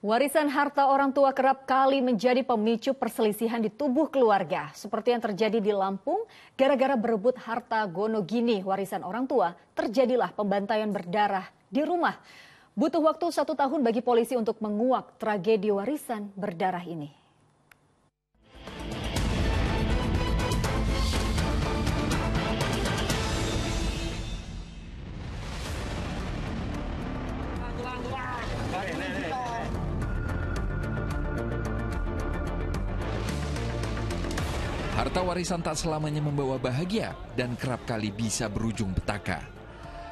Warisan harta orang tua kerap kali menjadi pemicu perselisihan di tubuh keluarga. Seperti yang terjadi di Lampung, gara-gara berebut harta gonogini warisan orang tua, terjadilah pembantaian berdarah di rumah. Butuh waktu 1 tahun bagi polisi untuk menguak tragedi warisan berdarah ini. Harta warisan tak selamanya membawa bahagia dan kerap kali bisa berujung petaka.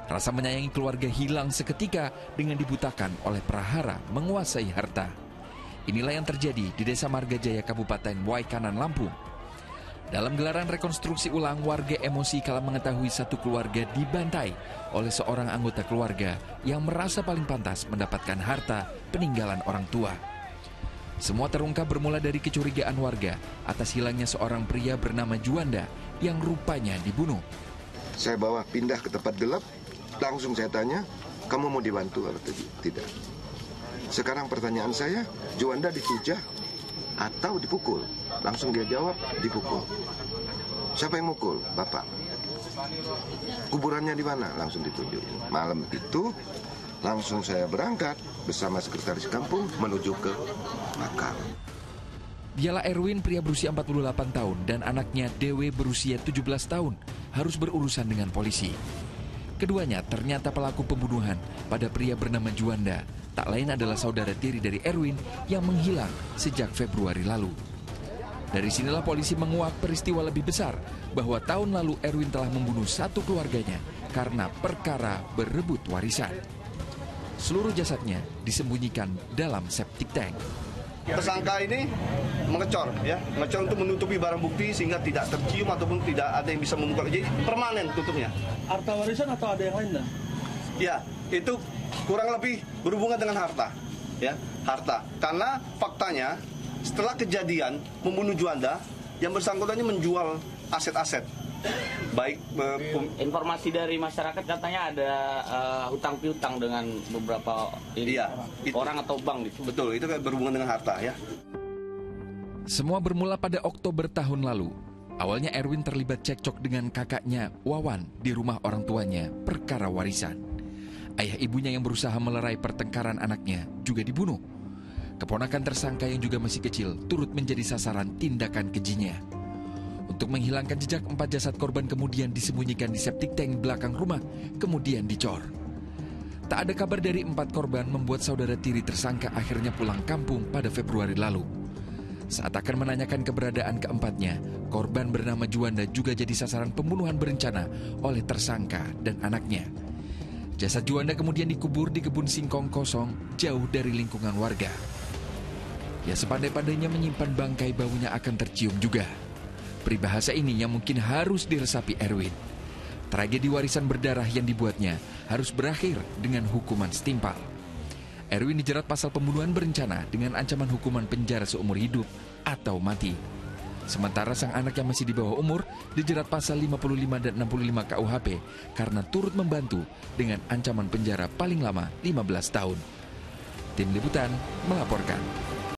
Rasa menyayangi keluarga hilang seketika dengan dibutakan oleh prahara menguasai harta. Inilah yang terjadi di Desa Margajaya, Kabupaten Waikanan, Lampung. Dalam gelaran rekonstruksi ulang, warga emosi kala mengetahui satu keluarga dibantai oleh seorang anggota keluarga yang merasa paling pantas mendapatkan harta peninggalan orang tua. Semua terungkap bermula dari kecurigaan warga atas hilangnya seorang pria bernama Juanda yang rupanya dibunuh. Saya bawa pindah ke tempat gelap, langsung saya tanya, kamu mau dibantu atau tidak? Sekarang pertanyaan saya, Juanda ditujah atau dipukul? Langsung dia jawab, dipukul. Siapa yang mukul? Bapak. Kuburannya di mana? Langsung ditunjuk. Malam itu langsung saya berangkat bersama sekretaris kampung menuju ke makam. Dialah Erwin, pria berusia 48 tahun, dan anaknya Dewe berusia 17 tahun harus berurusan dengan polisi. Keduanya ternyata pelaku pembunuhan pada pria bernama Juanda. Tak lain adalah saudara tiri dari Erwin yang menghilang sejak Februari lalu. Dari sinilah polisi menguak peristiwa lebih besar bahwa tahun lalu Erwin telah membunuh satu keluarganya karena perkara berebut warisan. Seluruh jasadnya disembunyikan dalam septic tank. Tersangka ini mengecor untuk menutupi barang bukti sehingga tidak tercium ataupun tidak ada yang bisa membuka. Jadi permanen tutupnya. Harta warisan atau ada yang lain dah? Ya, itu kurang lebih berhubungan dengan harta. Ya, harta. Karena faktanya setelah kejadian membunuh Juanda, yang bersangkutannya menjual aset-aset. Baik informasi dari masyarakat katanya ada hutang piutang dengan beberapa orang atau bank gitu. Betul, itu berhubungan dengan harta ya. Semua bermula pada Oktober tahun lalu. Awalnya Erwin terlibat cekcok dengan kakaknya Wawan di rumah orang tuanya perkara warisan. Ayah ibunya yang berusaha melerai pertengkaran anaknya juga dibunuh. Keponakan tersangka yang juga masih kecil turut menjadi sasaran tindakan kejinya. Untuk menghilangkan jejak, 4 jasad korban kemudian disembunyikan di septic tank belakang rumah, kemudian dicor. Tak ada kabar dari 4 korban membuat saudara tiri tersangka akhirnya pulang kampung pada Februari lalu. Saat akan menanyakan keberadaan keempatnya, korban bernama Juanda juga jadi sasaran pembunuhan berencana oleh tersangka dan anaknya. Jasad Juanda kemudian dikubur di kebun singkong kosong jauh dari lingkungan warga. Ya, sepandai-pandainya menyimpan bangkai, baunya akan tercium juga. Peribahasa ini yang mungkin harus diresapi Erwin. Tragedi warisan berdarah yang dibuatnya harus berakhir dengan hukuman setimpal. Erwin dijerat pasal pembunuhan berencana dengan ancaman hukuman penjara seumur hidup atau mati. Sementara sang anak yang masih di bawah umur dijerat pasal 55 dan 65 KUHP karena turut membantu dengan ancaman penjara paling lama 15 tahun. Tim Liputan melaporkan.